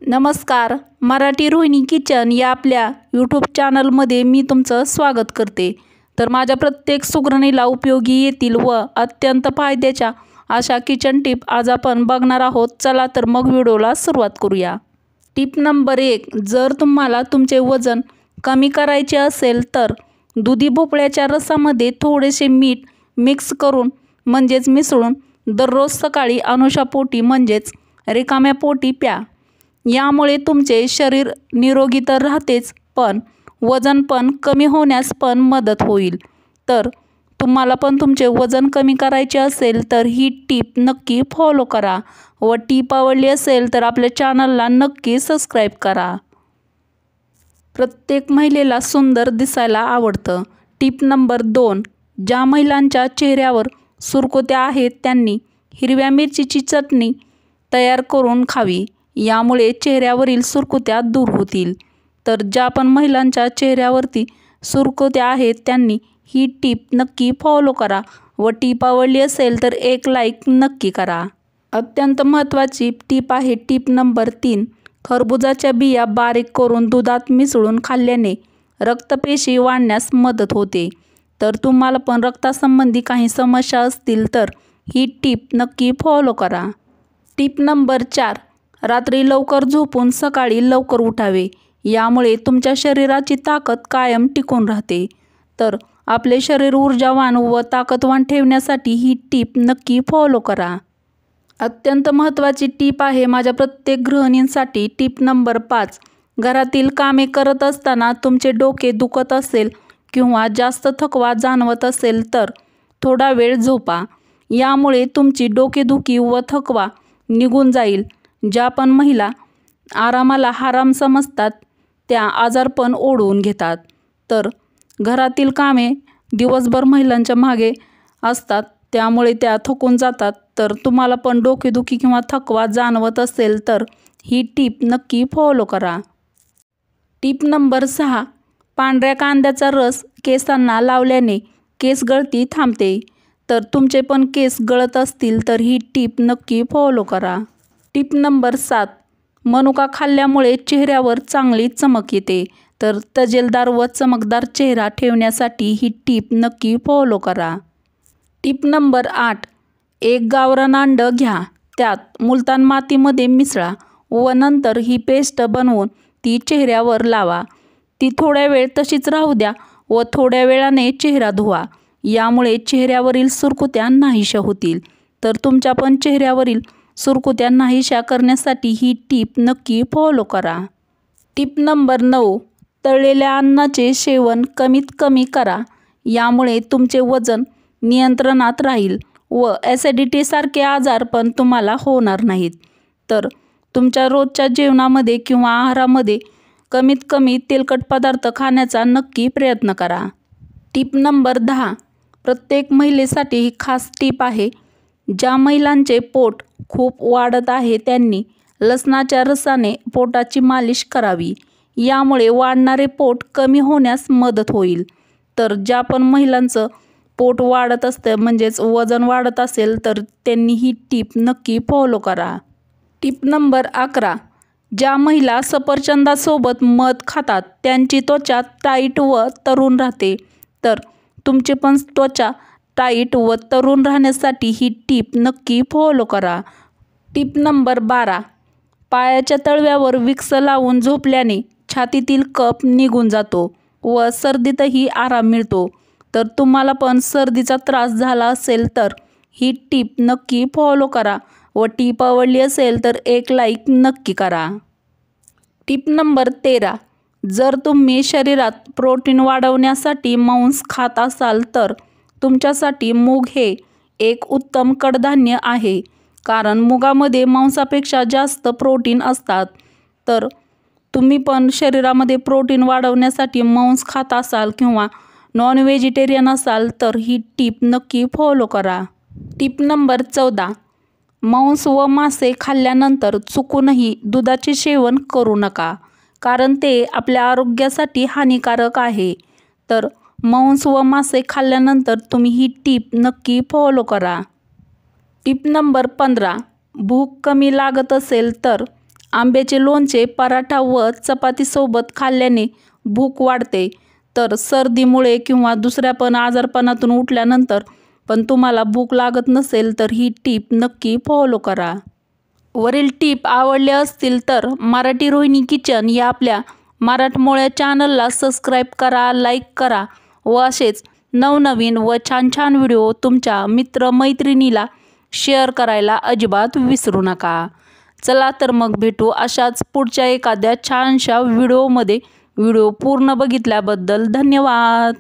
नमस्कार. मराठी रोहिणी किचन या आपल्या यूट्यूब चॅनलमध्ये मी तुमचं स्वागत करते. तर माझ्या प्रत्येक सुगरणीला उपयोगी येतील व अत्यंत फायद्याच्या अशा किचन टिप आज आपण बघणार आहोत. चला तर मग व्हिडिओला सुरुवात करूया. Tip number 1. जर तुम्हाला तुमचे वजन कमी करायचे असेल तर दुधी भोपळ्याच्या रसामध्ये थोडेसे मीठ मिक्स करून म्हणजेच मिसळून दररोज सकाळी अनुशापोटी म्हणजेच रिकाम्या पोटी प्या. यामुळे तुमचे शरीर निरोगी तर राहतेच, पण वजन पण कमी होण्यास पण मदत होईल. तर तुम्हाला पण तुमचे वजन कमी करायचे असेल तर ही टीप नक्की फॉलो करा व टीप आवडली असेल तर आपल्या चॅनलला नक्की सबस्क्राईब करा. प्रत्येक महिलेला सुंदर दिसायला आवडतं. टीप नंबर 2. ज्या महिलांच्या चेहऱ्यावर सुरकुत्या आहेत त्यांनी हिरव्या मिरचीची चटणी तयार करून खावी. यामुळे चेहऱ्यावरील सुरकुत्या दूर होतील. तर ज्या पण महिलांच्या चेहऱ्यावरती सुरकुत्या आहेत त्यांनी ही टीप नक्की फॉलो करा व टीप आवडली असेल तर एक लाईक नक्की करा. अत्यंत महत्त्वाची टीप आहे टीप नंबर 3. खरबुजाच्या बिया बारीक करून दुधात मिसळून खाल्ल्याने रक्तपेशी वाढण्यास मदत होते. तर तुम्हाला पण रक्तासंबंधी काही समस्या असतील तर ही टीप नक्की फॉलो करा. टीप नंबर 4. रात्री लवकर झोपून सकाळी लवकर उठावे. यामुळे तुमच्या शरीराची ताकद कायम टिकून राहते. तर आपले शरीर ऊर्जावान व ताकदवान ठेवण्यासाठी ही टीप नक्की फॉलो करा. अत्यंत महत्त्वाची टीप आहे माझ्या प्रत्येक गृहिणींसाठी. टीप नंबर 5. घरातील कामे करत असताना तुमचे डोके दुखत असेल किंवा जास्त थकवा जाणवत असेल तर थोडा वेळ झोपा. यामुळे तुमची डोकेदुखी व थकवा निघून जाईल. ज्या पण महिला आरामाला हराम समजतात त्या आजारपण ओढवून घेतात. तर घरातील कामे दिवसभर महिलांच्या मागे असतात त्यामुळे त्या थकून जातात. तर तुम्हाला पण डोकेदुखी किंवा थकवा जाणवत असेल तर ही टीप नक्की फॉलो करा. टीप नंबर 6. पांढऱ्या कांद्याचा रस केसांना लावल्याने केस गळती थांबते. तर तुमचे पण केस गळत असतील तर ही टीप नक्की फॉलो करा. टीप नंबर 7. मनुका खाल्ल्यामुळे चेहऱ्यावर चांगली चमक येते. तर तजेलदार व चमकदार चेहरा ठेवण्यासाठी ही टीप नक्की फॉलो करा. टीप नंबर 8. एक गावरान अंड घ्या, त्यात मुलतान मातीमध्ये मिसळा व नंतर ही पेस्ट बनवून ती चेहऱ्यावर लावा. ती थोड्या वेळ तशीच राहू द्या व थोड्या वेळाने चेहरा धुवा. यामुळे चेहऱ्यावरील सुरकुत्या नाहीशा होतील. तर तुमच्या पण चेहऱ्यावरील सुरकुत्या नाहीशा करण्यासाठी ही टीप नक्की फॉलो करा. टीप नंबर 9. तळलेल्या अन्नाचे सेवन कमीत कमी करा. यामुळे तुमचे वजन नियंत्रणात राहील व ॲसिडिटीसारखे आजार पण तुम्हाला होणार नाहीत. तर तुमच्या रोजच्या जेवणामध्ये किंवा आहारामध्ये कमीत कमी तेलकट पदार्थ खाण्याचा नक्की प्रयत्न करा. टीप नंबर 10. प्रत्येक महिलेसाठी ही खास टीप आहे. ज्या महिलांचे पोट खूप वाढत आहे त्यांनी लसणाच्या रसाने पोटाची मालिश करावी. यामुळे वाढणारे पोट कमी होण्यास मदत होईल. तर ज्या पण महिलांचं पोट वाढत असतं म्हणजेच वजन वाढत असेल तर त्यांनी ही टीप नक्की फॉलो करा. टीप नंबर 11. ज्या महिला सफरचंदासोबत मध खातात त्यांची त्वचा टाईट व तरुण राहते. तर तुमची पण त्वचा टाईट व तरुण राहण्यासाठी ही टीप नक्की फॉलो करा. टीप नंबर 12. पायाच्या तळव्यावर विक्स लावून झोपल्याने छातीतील कफ निघून जातो व सर्दीतही आराम मिळतो. तर तुम्हाला पण सर्दीचा त्रास झाला असेल तर ही टीप नक्की फॉलो करा व टीप आवडली असेल तर एक लाईक नक्की करा. टीप नंबर 13. जर तुम्ही शरीरात प्रोटीन वाढवण्यासाठी मांस खात असाल तर तुमच्यासाठी मूग हे एक उत्तम कडधान्य आहे. कारण मुगामध्ये मांसापेक्षा जास्त प्रोटीन असतात. तर तुम्ही पण शरीरामध्ये प्रोटीन वाढवण्यासाठी मांस खात असाल किंवा नॉन व्हेजिटेरियन असाल तर ही टीप नक्की फॉलो करा. टीप नंबर 14. मांस व मासे खाल्ल्यानंतर चुकूनही दुधाचे सेवन करू नका, कारण ते आपल्या आरोग्यासाठी हानिकारक आहे. तर मांस व मासे खाल्ल्यानंतर तुम्ही ही टीप नक्की फॉलो करा. टीप नंबर 15. भूक कमी लागत असेल तर आंब्याचे लोणचे पराठा व चपातीसोबत खाल्ल्याने भूक वाढते. तर सर्दीमुळे किंवा दुसऱ्या पण आजारपणातून उठल्यानंतर पण तुम्हाला भूक लागत नसेल तर ही टीप नक्की फॉलो करा. वरील टीप आवडल्या असतील तर मराठी रोहिणी किचन या आपल्या मराठमोळ्या चॅनलला सबस्क्राईब करा, लाईक करा व असेच नवनवीन व छान छान व्हिडिओ तुमच्या मित्रमैत्रिणीला शेअर करायला अजिबात विसरू नका. चला तर मग भेटू अशाच पुढच्या एखाद्या छानशा व्हिडिओमध्ये. व्हिडिओ पूर्ण बघितल्याबद्दल धन्यवाद.